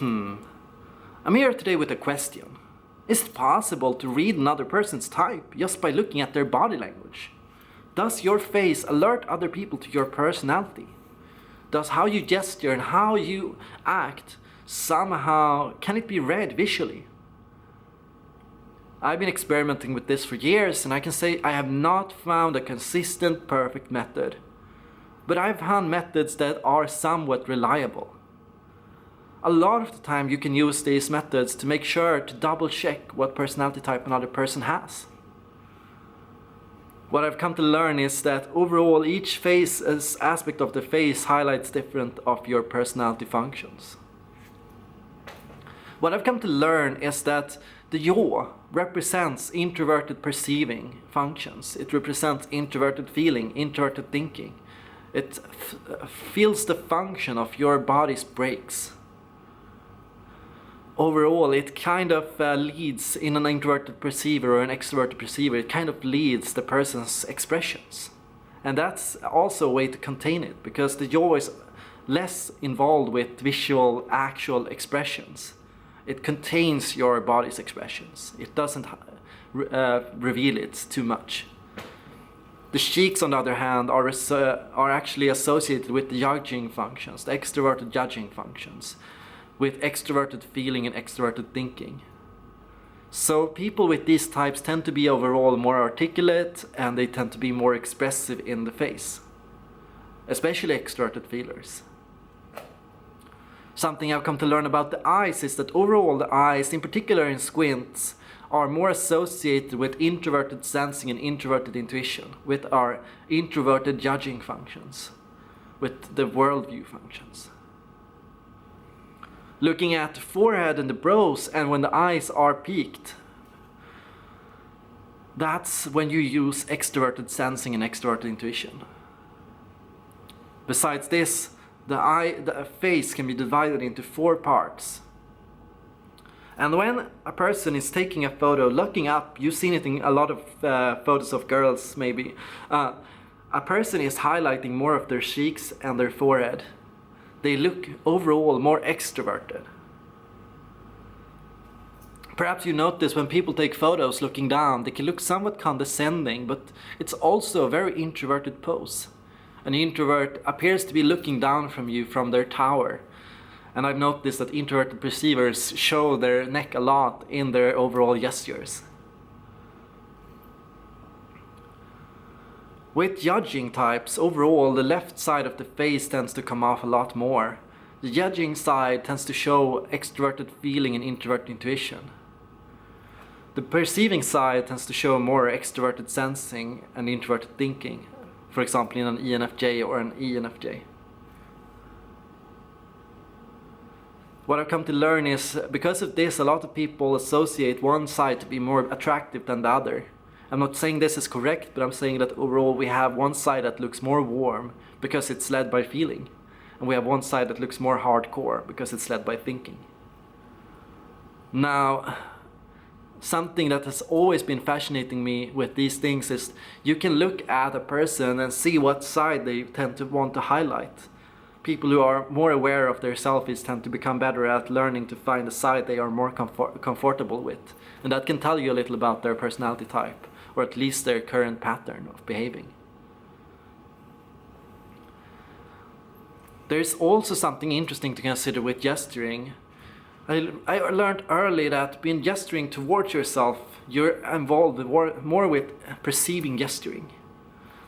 I'm here today with a question. Is it possible to read another person's type just by looking at their body language? Does your face alert other people to your personality? Does how you gesture and how you act somehow, can it be read visually? I've been experimenting with this for years, and I can say I have not found a consistent, perfect method. But I've found methods that are somewhat reliable. A lot of the time you can use these methods to make sure to double check what personality type another person has. What I've come to learn is that overall each aspect of the face highlights different of your personality functions. What I've come to learn is that the jaw represents introverted perceiving functions. It represents introverted feeling, introverted thinking. It feels the function of your body's brakes. Overall, it kind of leads in an introverted perceiver or an extroverted perceiver. It kind of leads the person's expressions. And that's also a way to contain it, because the jaw is less involved with visual, actual expressions. It contains your body's expressions. It doesn't reveal it too much. The cheeks, on the other hand, are actually associated with the judging functions, the extroverted judging functions, with extroverted feeling and extroverted thinking. So people with these types tend to be overall more articulate, and they tend to be more expressive in the face, especially extroverted feelers. Something I've come to learn about the eyes is that overall the eyes, in particular in squints, are more associated with introverted sensing and introverted intuition, with our introverted judging functions, with the worldview functions. Looking at the forehead and the brows, and when the eyes are peaked, that's when you use extroverted sensing and extroverted intuition. Besides this, the face can be divided into 4 parts. And when a person is taking a photo, looking up, you've seen it in a lot of photos of girls maybe, a person is highlighting more of their cheeks and their forehead. They look overall more extroverted. Perhaps you notice when people take photos looking down, they can look somewhat condescending, but it's also a very introverted pose. An introvert appears to be looking down from you from their tower. And I've noticed that introverted perceivers show their neck a lot in their overall gestures. With judging types, overall the left side of the face tends to come off a lot more. The judging side tends to show extroverted feeling and introverted intuition. The perceiving side tends to show more extroverted sensing and introverted thinking, for example in an ENFJ or an ENFJ. What I've come to learn is, because of this, a lot of people associate one side to be more attractive than the other. I'm not saying this is correct, but I'm saying that overall we have one side that looks more warm because it's led by feeling. And we have one side that looks more hardcore because it's led by thinking. Now, something that has always been fascinating me with these things is you can look at a person and see what side they tend to want to highlight. People who are more aware of their selfies tend to become better at learning to find a side they are more comfortable with. And that can tell you a little about their personality type, or at least their current pattern of behaving. There's also something interesting to consider with gesturing. I learned early that being gesturing towards yourself, you're involved more with perceiving gesturing.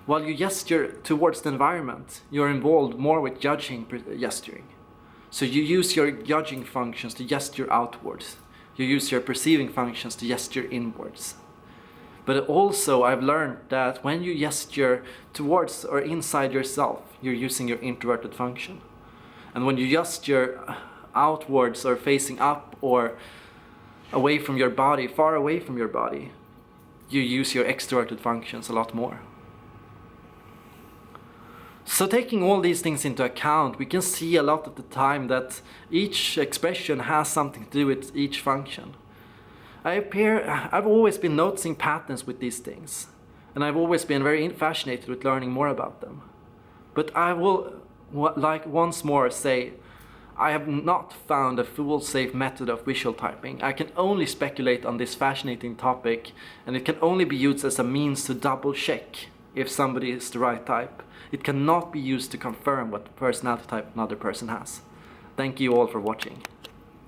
While you gesture towards the environment, you're involved more with judging gesturing. So you use your judging functions to gesture outwards. You use your perceiving functions to gesture inwards. But also I've learned that when you gesture towards or inside yourself, you're using your introverted function. And when you gesture outwards or facing up or away from your body, far away from your body, you use your extroverted functions a lot more. So taking all these things into account, we can see a lot of the time that each expression has something to do with each function. I've always been noticing patterns with these things, and I've always been very fascinated with learning more about them. But I will, like once more say, I have not found a foolsafe method of visual typing. I can only speculate on this fascinating topic, and it can only be used as a means to double check if somebody is the right type. It cannot be used to confirm what personality type another person has. Thank you all for watching.